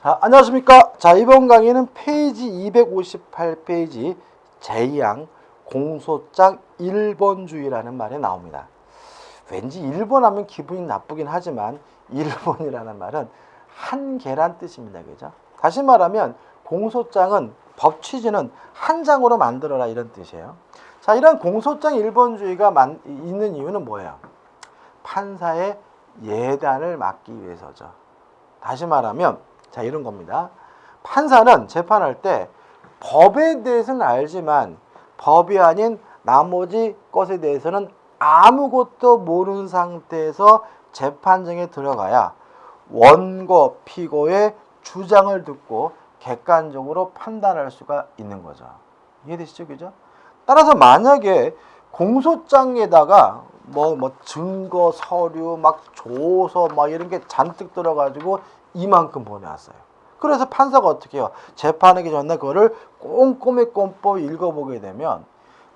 자, 안녕하십니까. 자, 이번 강의는 페이지 258페이지 제2항 공소장 1번주의라는 말이 나옵니다. 왠지 1번 하면 기분이 나쁘긴 하지만 1번이라는 말은 한계란 뜻입니다. 그죠? 다시 말하면 공소장은 법 취지는 한 장으로 만들어라 이런 뜻이에요. 자, 이런 공소장 1번주의가 있는 이유는 뭐예요? 판사의 예단을 막기 위해서죠. 다시 말하면 자, 이런 겁니다. 판사는 재판할 때 법에 대해서는 알지만 법이 아닌 나머지 것에 대해서는 아무것도 모르는 상태에서 재판정에 들어가야 원고, 피고의 주장을 듣고 객관적으로 판단할 수가 있는 거죠. 이해되시죠? 그죠? 따라서 만약에 공소장에다가 증거, 서류, 조서 이런 게 잔뜩 들어가지고 이만큼 보내왔어요. 그래서 판사가 어떻게 해요? 재판하기 전에 그거를 꼼꼼히 읽어보게 되면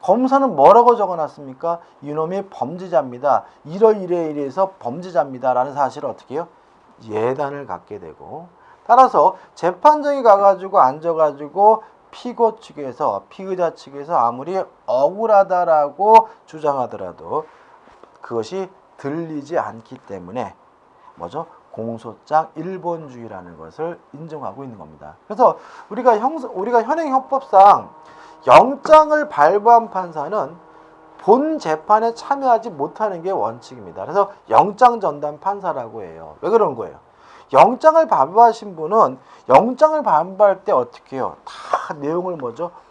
검사는 뭐라고 적어놨습니까? 이놈이 범죄자입니다. 이래서 범죄자입니다. 라는 사실을 어떻게 해요? 예단을 갖게 되고 따라서 재판정에 가가지고 앉아가지고 피고 측에서 피의자 측에서 아무리 억울하다라고 주장하더라도 그것이 들리지 않기 때문에 뭐죠? 공소장 1번주의라는 것을 인정하고 있는 겁니다. 그래서 우리가 현행형법상 영장을 발부한 판사는 본 재판에 참여하지 못하는 게 원칙입니다. 그래서 영장 전담 판사라고 해요. 왜 그런 거예요? 영장을 발부하신 분은 영장을 발부할 때 어떻게 해요? 다 내용을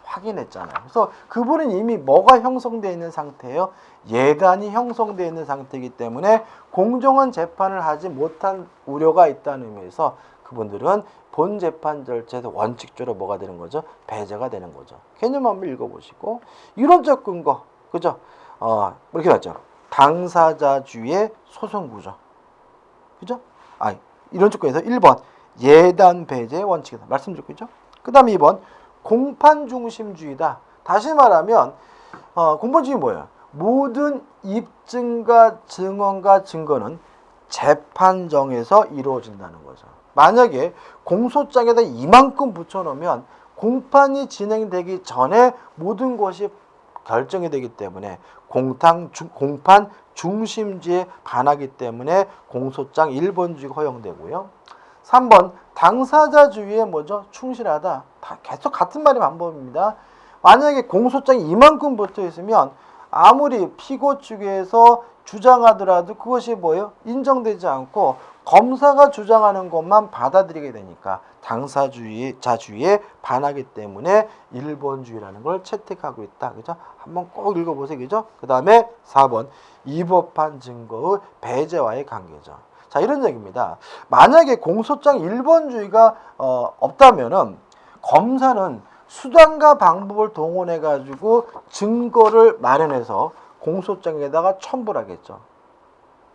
확인했잖아요. 그래서 그분은 이미 뭐가 형성되어 있는 상태예요? 예단이 형성되어 있는 상태이기 때문에 공정한 재판을 하지 못한 우려가 있다는 의미에서 그분들은 본 재판 절차에서 원칙적으로 뭐가 되는 거죠? 배제가 되는 거죠. 개념 한번 읽어보시고 이론적 근거, 그죠? 이렇게 봤죠. 당사자주의 소송구조, 그죠? 이론적 근거에서 1번 예단 배제 원칙이다. 말씀드렸고, 그죠? 그 다음에 2번 공판중심주의다. 다시 말하면 공판중심이 뭐예요? 모든 입증과 증언과 증거는 재판정에서 이루어진다는 거죠. 만약에 공소장에다 이만큼 붙여놓으면 공판이 진행되기 전에 모든 것이 결정이 되기 때문에 공판 중심주의에 반하기 때문에 공소장 1번주의가 허용되고요. 3번 당사자주의에 충실하다. 계속 같은 말이 반복입니다. 만약에 공소장이 이만큼 붙어 있으면 아무리 피고 측에서 주장하더라도 그것이 인정되지 않고 검사가 주장하는 것만 받아들이게 되니까 당사자주의에 반하기 때문에 1번주의라는 걸 채택하고 있다. 그죠? 한번 꼭 읽어보세요. 그죠? 그 다음에 4번 위법한 증거의 배제와의 관계죠. 자, 이런 얘기입니다. 만약에 공소장 1번주의가 없다면은 검사는 수단과 방법을 동원해 가지고 증거를 마련해서 공소장에다가 첨부를 하겠죠.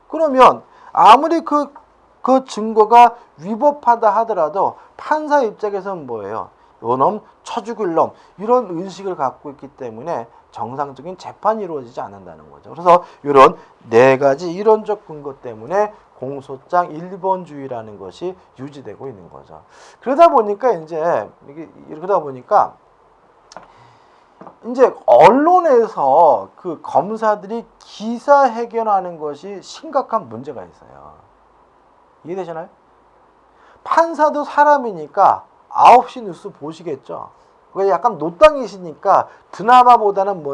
그러면 아무리 그 증거가 위법하다 하더라도 판사 입장에서는 뭐예요? 요놈 쳐 죽일 놈 이런 의식을 갖고 있기 때문에 정상적인 재판이 이루어지지 않는다는 거죠. 그래서 이런 네 가지 이론적 근거 때문에 공소장 1번주의라는 것이 유지되고 있는 거죠. 그러다 보니까 이제 언론에서 그 검사들이 기사회견하는 것이 심각한 문제가 있어요. 이해되시나요? 판사도 사람이니까 9시 뉴스 보시겠죠. 약간 노땅이시니까 드라마보다는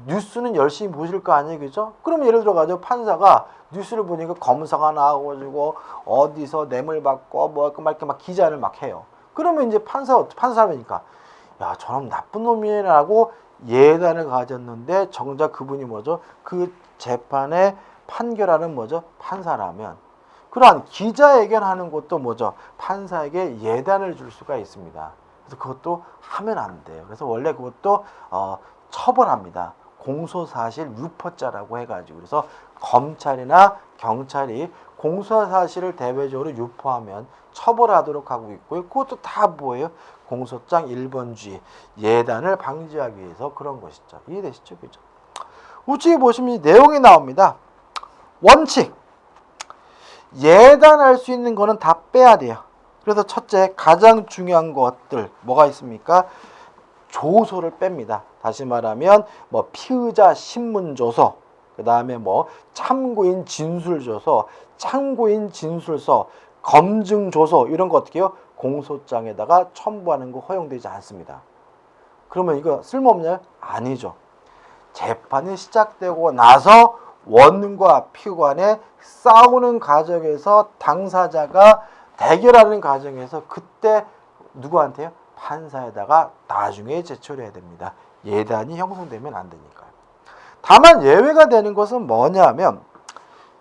뉴스는 열심히 보실 거 아니에요, 그죠? 그럼 예를 들어가지고 판사가 뉴스를 보니까 검사가 나와가지고 어디서 뇌물 받고 이렇게 기자를 해요. 그러면 이제 판사 사람이니까 야, 저놈 나쁜 놈이라고 예단을 가졌는데 정작 그분이 그 재판에 판결하는 판사라면 그러한 기자회견하는 것도 판사에게 예단을 줄 수가 있습니다. 그래서 그것도 하면 안 돼요. 그래서 원래 그것도 처벌합니다. 공소사실 유포죄라고 해가지고 그래서 검찰이나 경찰이 공소사실을 대외적으로 유포하면 처벌하도록 하고 있고요. 그것도 다 뭐예요? 공소장 1번주의 예단을 방지하기 위해서 그런 것이죠. 이해되시죠? 그죠? 우측에 보시면 내용이 나옵니다. 원칙 예단할 수 있는 거는 다 빼야 돼요. 그래서 첫째, 가장 중요한 것들 뭐가 있습니까? 조서를 뺍니다. 다시 말하면 뭐 피의자 신문조서, 그 다음에 뭐 참고인 진술조서, 참고인 진술서, 검증조서 이런 거 어떻게 해요? 공소장에다가 첨부하는 거 허용되지 않습니다. 그러면 이거 쓸모없나요? 아니죠. 재판이 시작되고 나서 원과 피고간에 싸우는 과정에서 당사자가 대결하는 과정에서 그때 누구한테요? 판사에다가 나중에 제출해야 됩니다. 예단이 형성되면 안 되니까요. 다만 예외가 되는 것은 뭐냐면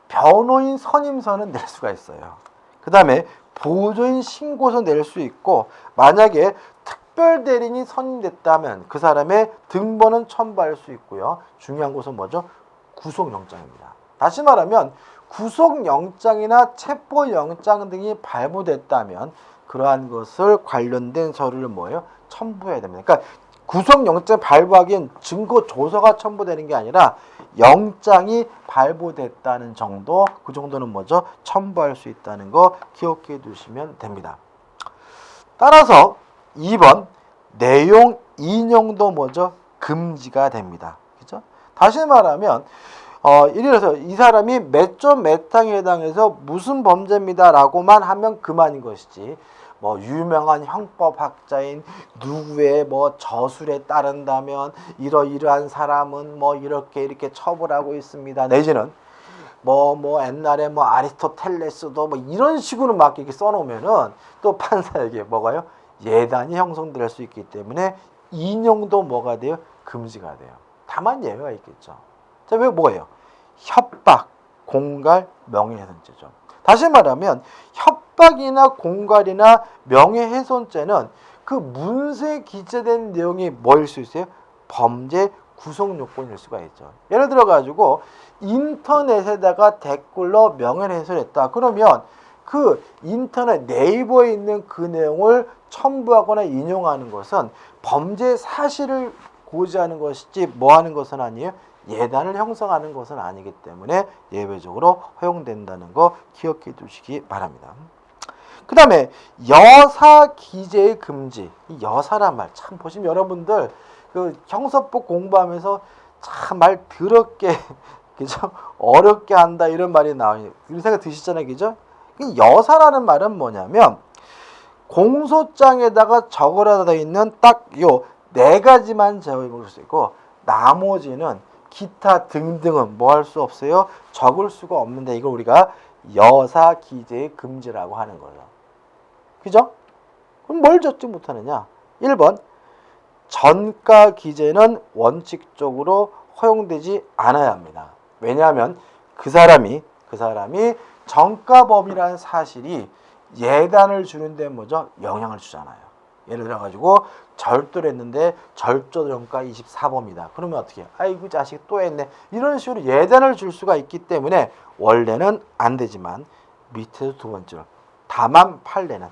변호인 선임서는 낼 수가 있어요. 그 다음에 보조인 신고서 낼 수 있고, 만약에 특별대리인이 선임됐다면 그 사람의 등본은 첨부할 수 있고요. 중요한 것은 뭐죠? 구속영장입니다. 다시 말하면 구속영장이나 체포영장 등이 발부됐다면 그러한 것을 관련된 서류를 뭐예요? 첨부해야 됩니다. 그러니까 구속영장 발부하기엔 증거조서가 첨부되는 게 아니라 영장이 발부됐다는 정도, 그 정도는 뭐죠? 첨부할 수 있다는 거 기억해 두시면 됩니다. 따라서 2번 내용 인용도 뭐죠? 금지가 됩니다. 그죠? 다시 말하면 예를 들어서 이 사람이 몇 점 몇 항에 해당해서 무슨 범죄입니다라고만 하면 그만인 것이지, 뭐 유명한 형법학자인 누구의 뭐 저술에 따른다면 이러이러한 사람은 뭐 이렇게 처벌하고 있습니다. 내지는 뭐 옛날에 뭐 아리스토텔레스도 뭐 이런 식으로 막 이렇게 써놓으면은 또 판사에게 뭐가요? 예단이 형성될 수 있기 때문에 인용도 뭐가 돼요? 금지가 돼요. 다만 예외가 있겠죠. 자, 왜 뭐예요? 협박, 공갈, 명예훼손죄죠. 다시 말하면 협박이나 공갈이나 명예훼손죄는 그 문서에 기재된 내용이 뭐일 수 있어요? 범죄 구성 요건일 수가 있죠. 예를 들어 가지고 인터넷에다가 댓글로 명예훼손했다. 그러면 그 인터넷 네이버에 있는 그 내용을 첨부하거나 인용하는 것은 범죄 사실을 고지하는 것이지 뭐 하는 것은 아니에요? 예단을 형성하는 것은 아니기 때문에 예외적으로 허용된다는 거 기억해 두시기 바랍니다. 그 다음에 여사 기재의 금지. 이 여사란 말 참 보시면 여러분들 그 형사법 공부하면서 참 말 더럽게 그죠? 어렵게 한다 이런 말이 나와요. 이런 생각 드시잖아요. 그죠? 여사라는 말은 뭐냐면 공소장에다가 적으라져 있는 딱 요 4가지만 적을 수 있고 나머지는 기타 등등은 뭐 할 수 없어요? 적을 수가 없는데 이걸 우리가 여사 기재의 금지라고 하는 거죠. 그죠? 그럼 뭘 적지 못하느냐? 1번 전가 기재는 원칙적으로 허용되지 않아야 합니다. 왜냐하면 그 사람이 전가범이라는 사실이 예단을 주는데 뭐죠? 영향을 주잖아요. 예를 들어 가지고 절도를 했는데 절도 전가 24범이다. 그러면 어떻게 해요? 아이고 자식 또 했네. 이런 식으로 예단을 줄 수가 있기 때문에 원래는 안 되지만 밑에서 두 번째로 다만 판례는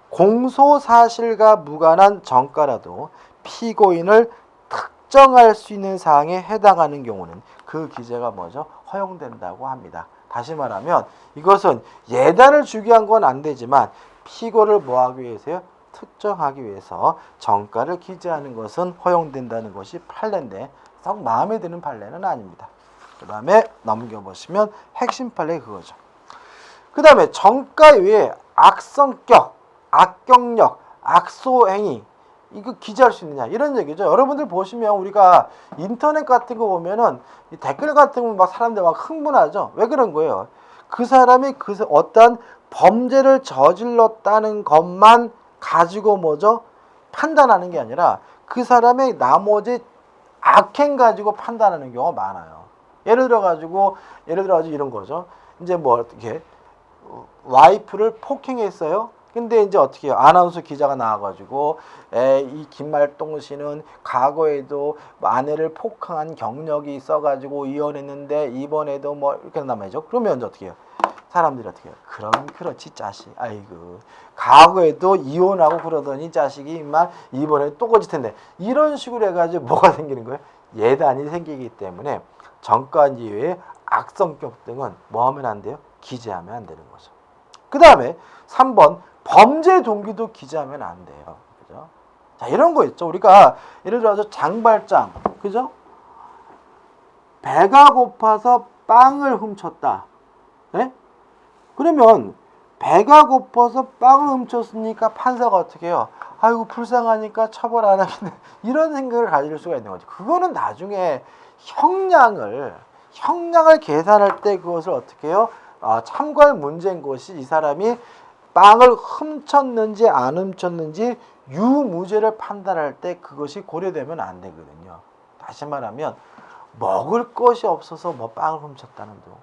공소사실과 무관한 전가라도 피고인을 특정할 수 있는 사항에 해당하는 경우는 그 기재가 뭐죠? 허용된다고 합니다. 다시 말하면 이것은 예단을 주기 위한 건 안 되지만 피고를 뭐 하기 위해서요? 특정하기 위해서 전가를 기재하는 것은 허용된다는 것이 판례인데 썩 마음에 드는 판례는 아닙니다. 그 다음에 넘겨보시면 핵심 판례 그거죠. 그 다음에 전가 외에 악성격, 악경력, 악소행위 이거 기재할 수 있느냐 이런 얘기죠. 여러분들 보시면 우리가 인터넷 같은 거 보면은 이 댓글 같은 거 막 사람들 막 흥분하죠. 왜 그런 거예요? 그 사람이 어떤 범죄를 저질렀다는 것만 가지고 뭐죠? 판단하는 게 아니라 그 사람의 나머지 악행 가지고 판단하는 경우가 많아요. 예를 들어 가지고 이런 거죠. 이제 뭐 어떻게 와이프를 폭행했어요. 근데 이제 어떻게 해요? 아나운서 기자가 나와가지고 이 김말동 씨는 과거에도 아내를 폭행한 경력이 있어가지고 이혼했는데 이번에도 뭐 이렇게 남아야죠. 그러면 이제 어떻게 해요? 사람들이 어떻게 해요? 그럼 그렇지 자식. 아이고 과거에도 이혼하고 그러더니 자식이 임마 이번에 또 거짓 텐데 이런 식으로 해가지고 뭐가 생기는 거예요? 예단이 생기기 때문에 전가 이외에 악성격 등은 뭐 하면 안 돼요? 기재하면 안 되는 거죠. 그 다음에 3번 범죄 동기도 기재하면 안 돼요. 그죠? 자, 이런 거 있죠. 우리가 예를 들어서 장발장, 그죠? 배가 고파서 빵을 훔쳤다. 네? 그러면 배가 고파서 빵을 훔쳤으니까 판사가 어떻게 해요? 아이고 불쌍하니까 처벌 안 하겠네. 이런 생각을 가질 수가 있는 거죠. 그거는 나중에 형량을 계산할 때 그것을 어떻게 해요? 참고할 문제인 것이 이 사람이 빵을 훔쳤는지 안 훔쳤는지 유무죄를 판단할 때 그것이 고려되면 안 되거든요. 다시 말하면 먹을 것이 없어서 뭐 빵을 훔쳤다는 둥,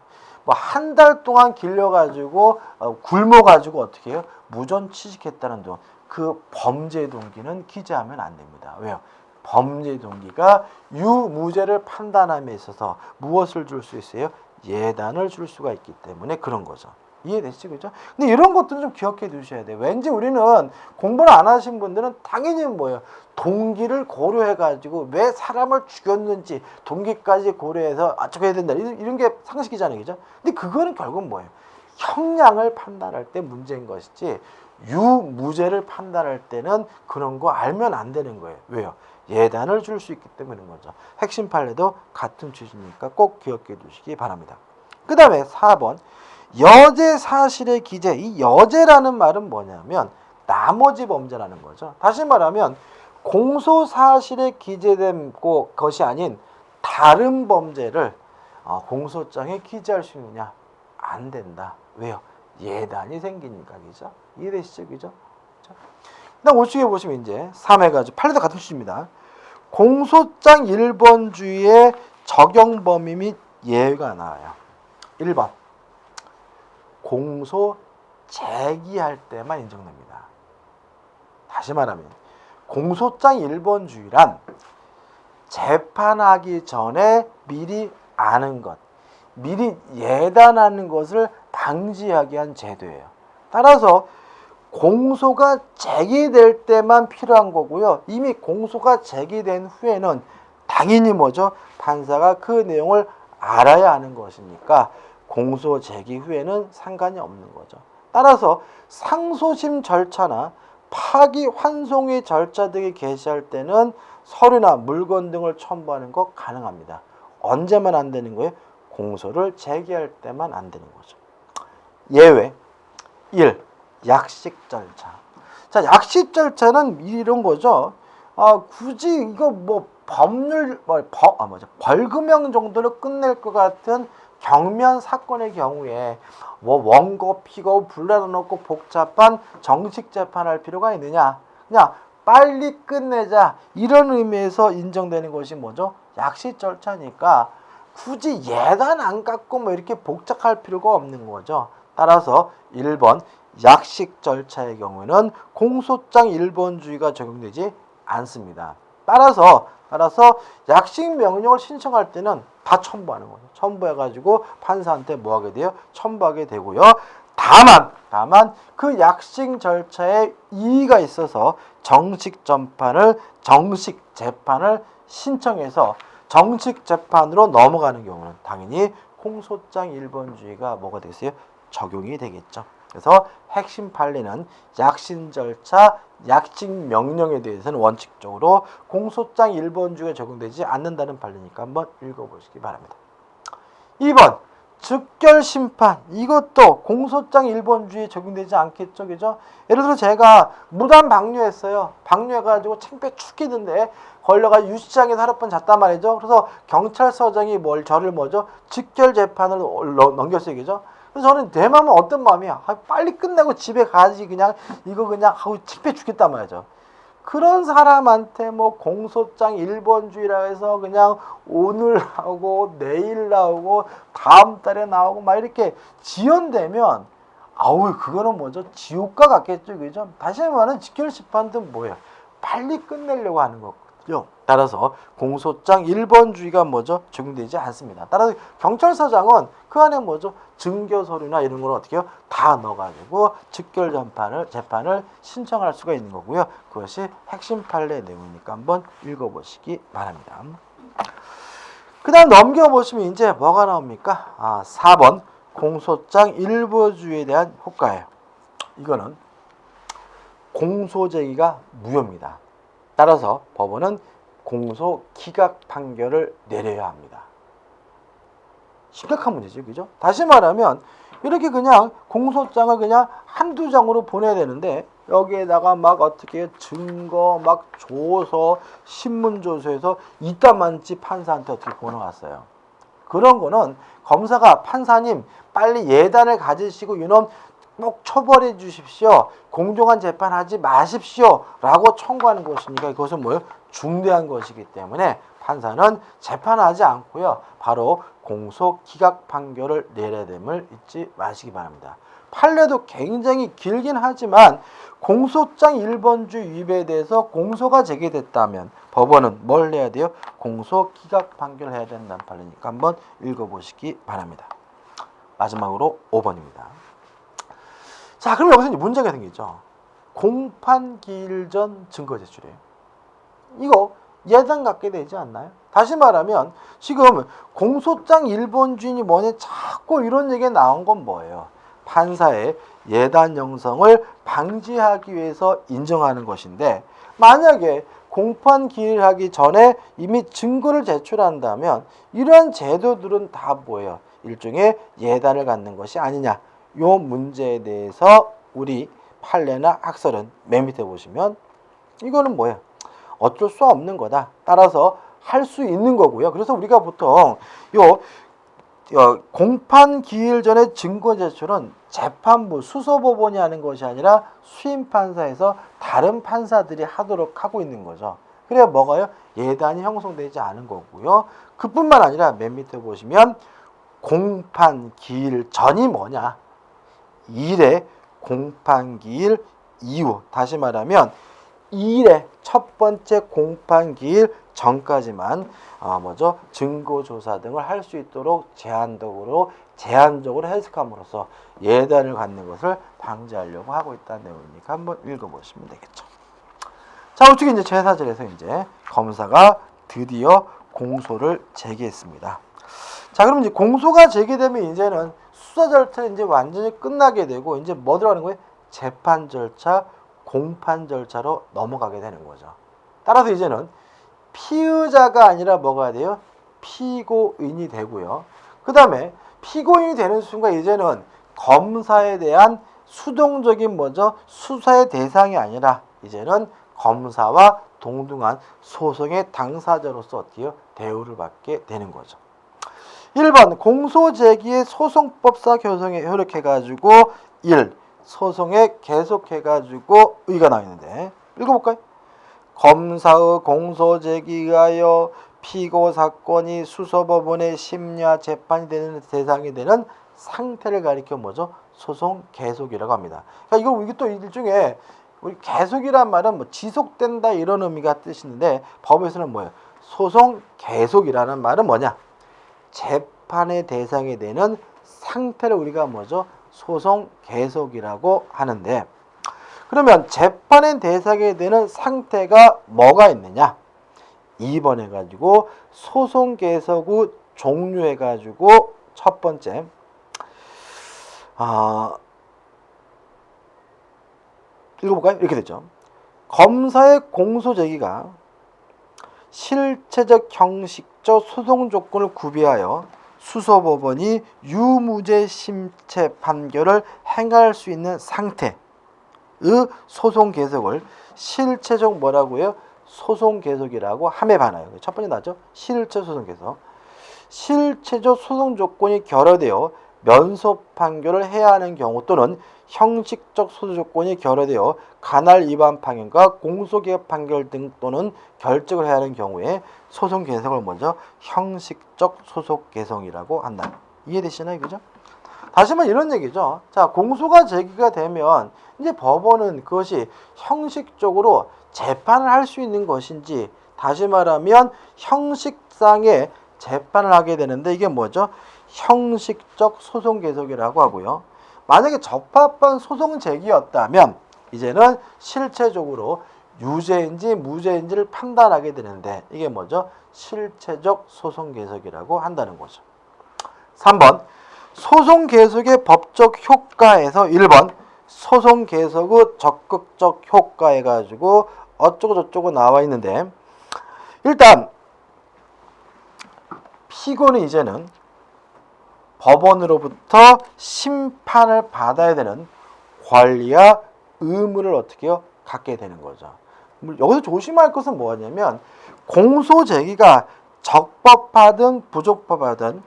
뭐 한 달 동안 길려가지고 굶어가지고 어떻게 해요? 무전 취직했다는 둥, 그 범죄 동기는 기재하면 안 됩니다. 왜요? 범죄 동기가 유무죄를 판단함에 있어서 무엇을 줄 수 있어요? 예단을 줄 수가 있기 때문에 그런 거죠. 이해되시죠? 그죠? 근데 이런 것들은 좀 기억해 두셔야 돼요. 왠지 우리는 공부를 안 하신 분들은 당연히 뭐예요? 동기를 고려해가지고 왜 사람을 죽였는지 동기까지 고려해서 어떻게 해야 된다. 이런 게 상식이잖아요. 그죠? 근데 그거는 결국 뭐예요? 형량을 판단할 때 문제인 것이지 유무죄를 판단할 때는 그런 거 알면 안 되는 거예요. 왜요? 예단을 줄 수 있기 때문인 거죠. 핵심 판례도 같은 취지니까 꼭 기억해 두시기 바랍니다. 그 다음에 4번 여죄 사실의 기재. 이 여죄라는 말은 뭐냐면 나머지 범죄라는 거죠. 다시 말하면 공소 사실에 기재된 것이 아닌 다른 범죄를 공소장에 기재할 수 있느냐? 안 된다. 왜요? 예단이 생기니까. 그죠? 이해되시죠? 그죠? 그다음 우측에 보시면 이제 3회가 판례도 같은 취지입니다. 공소장 1번주의의 적용 범위 및 예외가 나와요. 1번 공소 제기할 때만 인정됩니다. 다시 말하면 공소장 1번주의란 재판하기 전에 미리 아는 것, 미리 예단하는 것을 방지하기 위한 제도예요. 따라서 공소가 제기될 때만 필요한 거고요. 이미 공소가 제기된 후에는 당연히 뭐죠? 판사가 그 내용을 알아야 하는 것이니까 공소 제기 후에는 상관이 없는 거죠. 따라서 상소심 절차나 파기 환송의 절차 등을 개시할 때는 서류나 물건 등을 첨부하는 거 가능합니다. 언제만 안 되는 거예요? 공소를 제기할 때만 안 되는 거죠. 예외 1. 약식 절차. 자, 약식 절차는 이런 거죠. 굳이 이거 뭐 법률 벌금형 정도로 끝낼 것 같은 경미한 사건의 경우에 뭐 원고, 피고 불러놓고 복잡한 정식 재판할 필요가 있느냐? 그냥 빨리 끝내자 이런 의미에서 인정되는 것이 뭐죠? 약식 절차니까 굳이 예단 안 갖고 뭐 이렇게 복잡할 필요가 없는 거죠. 따라서 1번 약식 절차의 경우에는 공소장 1번주의가 적용되지 않습니다. 따라서 약식 명령을 신청할 때는 다 첨부하는 거죠. 첨부해가지고 판사한테 뭐 하게 돼요? 첨부하게 되고요. 다만 그 약식 절차에 이의가 있어서 정식 재판을 신청해서 정식 재판으로 넘어가는 경우는 당연히 공소장 1번주의가 뭐가 되겠어요? 적용이 되겠죠. 그래서 핵심 판례는 약식 절차, 약식 명령에 대해서는 원칙적으로 공소장 1번주의가 적용되지 않는다는 판례니까 한번 읽어보시기 바랍니다. 2번 즉결 심판. 이것도 공소장 1번주의에 적용되지 않겠죠. 그죠? 예를 들어 제가 무단 방류했어요. 방류해가지고 창피해 죽겠는데 걸려가지고 유치장에서 하룻밤 잤단 말이죠. 그래서 경찰서장이 저를 즉결 재판을 넘겼어요. 그죠? 그래서 저는 내 마음은 어떤 마음이야? 빨리 끝내고 집에 가지 그냥 창피해 죽겠단 말이죠. 그런 사람한테 뭐 공소장 1번주의라 해서 그냥 오늘 나오고 내일 나오고 다음 달에 나오고 막 이렇게 지연되면 그거는 뭐죠? 지옥과 같겠죠. 그죠? 다시 말하면 직결 심판도 뭐예요? 빨리 끝내려고 하는 거거든요. 따라서 공소장 1번주의가 뭐죠? 적용되지 않습니다. 따라서 경찰서장은 그 안에 뭐죠? 증거 서류나 이런 걸 어떻게 해요? 다 넣어가지고 직결 재판을 신청할 수가 있는 거고요. 그것이 핵심 판례 내용이니까 한번 읽어보시기 바랍니다. 그 다음 넘겨보시면 이제 뭐가 나옵니까? 4번 공소장 1번주의에 대한 효과예요. 이거는 공소 제기가 무효입니다. 따라서 법원은 공소 기각 판결을 내려야 합니다. 심각한 문제죠, 그죠? 다시 말하면 이렇게 그냥 공소장을 그냥 한두 장으로 보내야 되는데 여기에다가 막 어떻게 증거 막 줘서 신문조서에서 이따만치 판사한테 어떻게 보내왔어요. 그런 거는 검사가 판사님 빨리 예단을 가지시고 이놈 꼭 처벌해 주십시오. 공정한 재판하지 마십시오. 라고 청구하는 것이니까 그것은 뭐예요? 중대한 것이기 때문에 판사는 재판하지 않고요. 바로 공소 기각 판결을 내려야 됨을 잊지 마시기 바랍니다. 판례도 굉장히 길긴 하지만 공소장 1번주 위배에 대해서 공소가 제기됐다면 법원은 뭘 해야 돼요? 공소 기각 판결을 해야 된다는 판례니까 한번 읽어보시기 바랍니다. 마지막으로 5번입니다. 자, 그럼 여기서 이제 문제가 생기죠. 공판 기일 전 증거 제출이에요. 이거 예단 갖게 되지 않나요? 다시 말하면 지금 공소장 1번 주인이 뭐냐 자꾸 이런 얘기가 나온 건 뭐예요? 판사의 예단 형성을 방지하기 위해서 인정하는 것인데 만약에 공판 기일하기 전에 이미 증거를 제출한다면 이러한 제도들은 다 뭐예요? 일종의 예단을 갖는 것이 아니냐. 요 문제에 대해서 우리 판례나 학설은 맨 밑에 보시면 이거는 뭐예요? 어쩔 수 없는 거다. 따라서 할 수 있는 거고요. 그래서 우리가 보통 공판 기일 전에 증거 제출은 재판부 수서법원이 하는 것이 아니라 수임 판사에서 다른 판사들이 하도록 하고 있는 거죠. 그래야 뭐가요? 예단이 형성되지 않은 거고요. 그뿐만 아니라 맨 밑에 보시면 공판 기일 전이 뭐냐? 1회 공판 기일 이후, 다시 말하면 1회 첫 번째 공판 기일 전까지만 증거 조사 등을 할 수 있도록 제한적으로 해석함으로써 예단을 갖는 것을 방지하려고 하고 있다는 내용이니까 한번 읽어보시면 되겠죠. 자, 우측에 이제 제4절에서 이제 검사가 드디어 공소를 제기했습니다. 자, 그럼 이제 공소가 제기되면 이제는 수사 절차는 이제 완전히 끝나게 되고 이제 뭐 들어가는 거예요? 재판 절차, 공판 절차로 넘어가게 되는 거죠. 따라서 이제는 피의자가 아니라 뭐가 돼요? 피고인이 되고요. 그 다음에 피고인이 되는 순간 이제는 검사에 대한 수동적인 수사의 대상이 아니라 이제는 검사와 동등한 소송의 당사자로서 어떻게 대우를 받게 되는 거죠. 1번 공소 제기의 소송법사 교정에 효력해가지고 1. 소송에 계속해가지고 의가 나와 있는데 읽어볼까요? 검사의 공소 제기하여 피고 사건이 수서법원의 심야 재판이 되는 대상이 되는 상태를 가리켜 소송 계속이라고 합니다. 그러니까 이게 또 일종의 우리 계속이란 말은 지속된다 이런 의미가 뜻인데 법에서는 뭐예요? 소송 계속이라는 말은 뭐냐? 재판의 대상이 되는 상태를 우리가 소송 계속이라고 하는데 그러면 재판의 대상이 되는 상태가 뭐가 있느냐? 2번 해가지고 소송 계속 후 종료해가지고 첫 번째 읽어볼까요? 이렇게 되죠. 검사의 공소 제기가 실체적 형식적 소송 조건을 구비하여 수서법원이 유무죄 심체 판결을 행할 수 있는 상태의 소송 계속을 실체적 뭐라고요? 소송 계속이라고 함에 반하여. 첫 번째 나죠? 실체 소송 계속. 실체적 소송 조건이 결여되어 면소 판결을 해야 하는 경우 또는 형식적 소송 조건이 결여되어 간할 위반 판결과 공소기각 판결 등 또는 결정을 해야 하는 경우에 소송 개성을 형식적 소송 개성이라고 한다. 이해되시나요? 그죠? 다시 한번 이런 얘기죠. 자, 공소가 제기가 되면 이제 법원은 그것이 형식적으로 재판을 할 수 있는 것인지 다시 말하면 형식상의 재판을 하게 되는데 이게 뭐죠? 형식적 소송 계속이라고 하고요. 만약에 적합한 소송 제기였다면 이제는 실체적으로 유죄인지 무죄인지를 판단하게 되는데 이게 뭐죠? 실체적 소송 계속이라고 한다는 거죠. 3번 소송 계속의 법적 효과에서 1번 소송 계속의 적극적 효과 해가지고 어쩌고 저쩌고 나와 있는데, 일단 피고는 이제는 법원으로부터 심판을 받아야 되는 권리와 의무를 어떻게 해요? 갖게 되는 거죠. 여기서 조심할 것은 뭐냐면, 공소 제기가 적법하든 부적법하든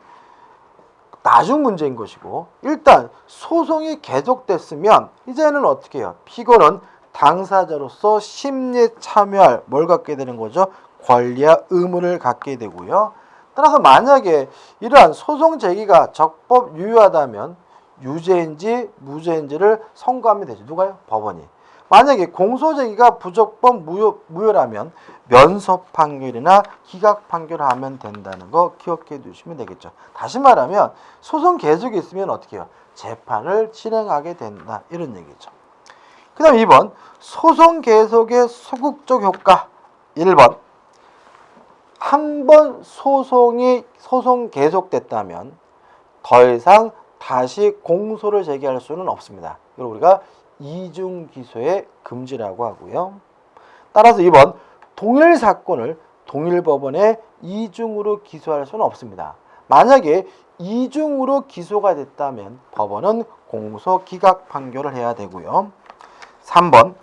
나중 문제인 것이고, 일단 소송이 계속됐으면 이제는 어떻게 해요? 피고는 당사자로서 심리에 참여할 뭘 갖게 되는 거죠? 권리와 의무를 갖게 되고요. 따라서 만약에 이러한 소송 제기가 적법 유효하다면 유죄인지 무죄인지를 선고하면 되죠. 누가요? 법원이. 만약에 공소 제기가 부적법 무효라면 면소 판결이나 기각 판결을 하면 된다는 거 기억해 두시면 되겠죠. 다시 말하면 소송 계속이 있으면 어떻게 해요? 재판을 진행하게 된다. 이런 얘기죠. 그 다음 2번 소송 계속의 소극적 효과. 1번 한 번 소송 계속됐다면 더 이상 다시 공소를 제기할 수는 없습니다. 이걸 우리가 이중 기소의 금지라고 하고요. 따라서 2번 동일 사건을 동일 법원에 이중으로 기소할 수는 없습니다. 만약에 이중으로 기소가 됐다면 법원은 공소 기각 판결을 해야 되고요. 3번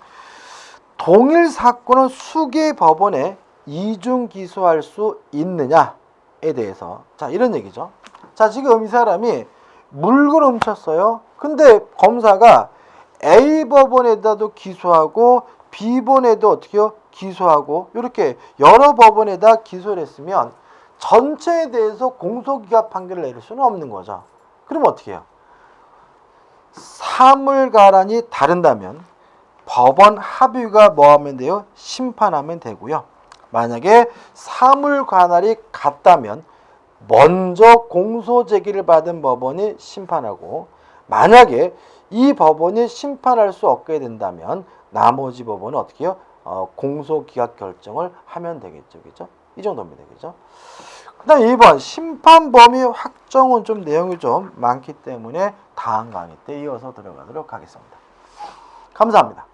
동일 사건을 수개 법원에 이중 기소할 수 있느냐에 대해서, 자, 이런 얘기죠. 자, 지금 이 사람이 물건을 훔쳤어요. 근데 검사가 A 법원에다도 기소하고 B 법원에도 어떻게 해요? 기소하고 이렇게 여러 법원에다 기소를 했으면 전체에 대해서 공소기각 판결을 내릴 수는 없는 거죠. 그럼 어떻게 해요? 사물가란이 다른다면 법원 합의가 뭐 하면 돼요? 심판하면 되고요. 만약에 사물관할이 같다면 먼저 공소 제기를 받은 법원이 심판하고, 만약에 이 법원이 심판할 수 없게 된다면 나머지 법원은 어떻게 해요? 공소 기각 결정을 하면 되겠죠. 그죠? 이 정도면 되겠죠. 그 다음 2번 심판 범위 확정은 좀 내용이 좀 많기 때문에 다음 강의 때 이어서 들어가도록 하겠습니다. 감사합니다.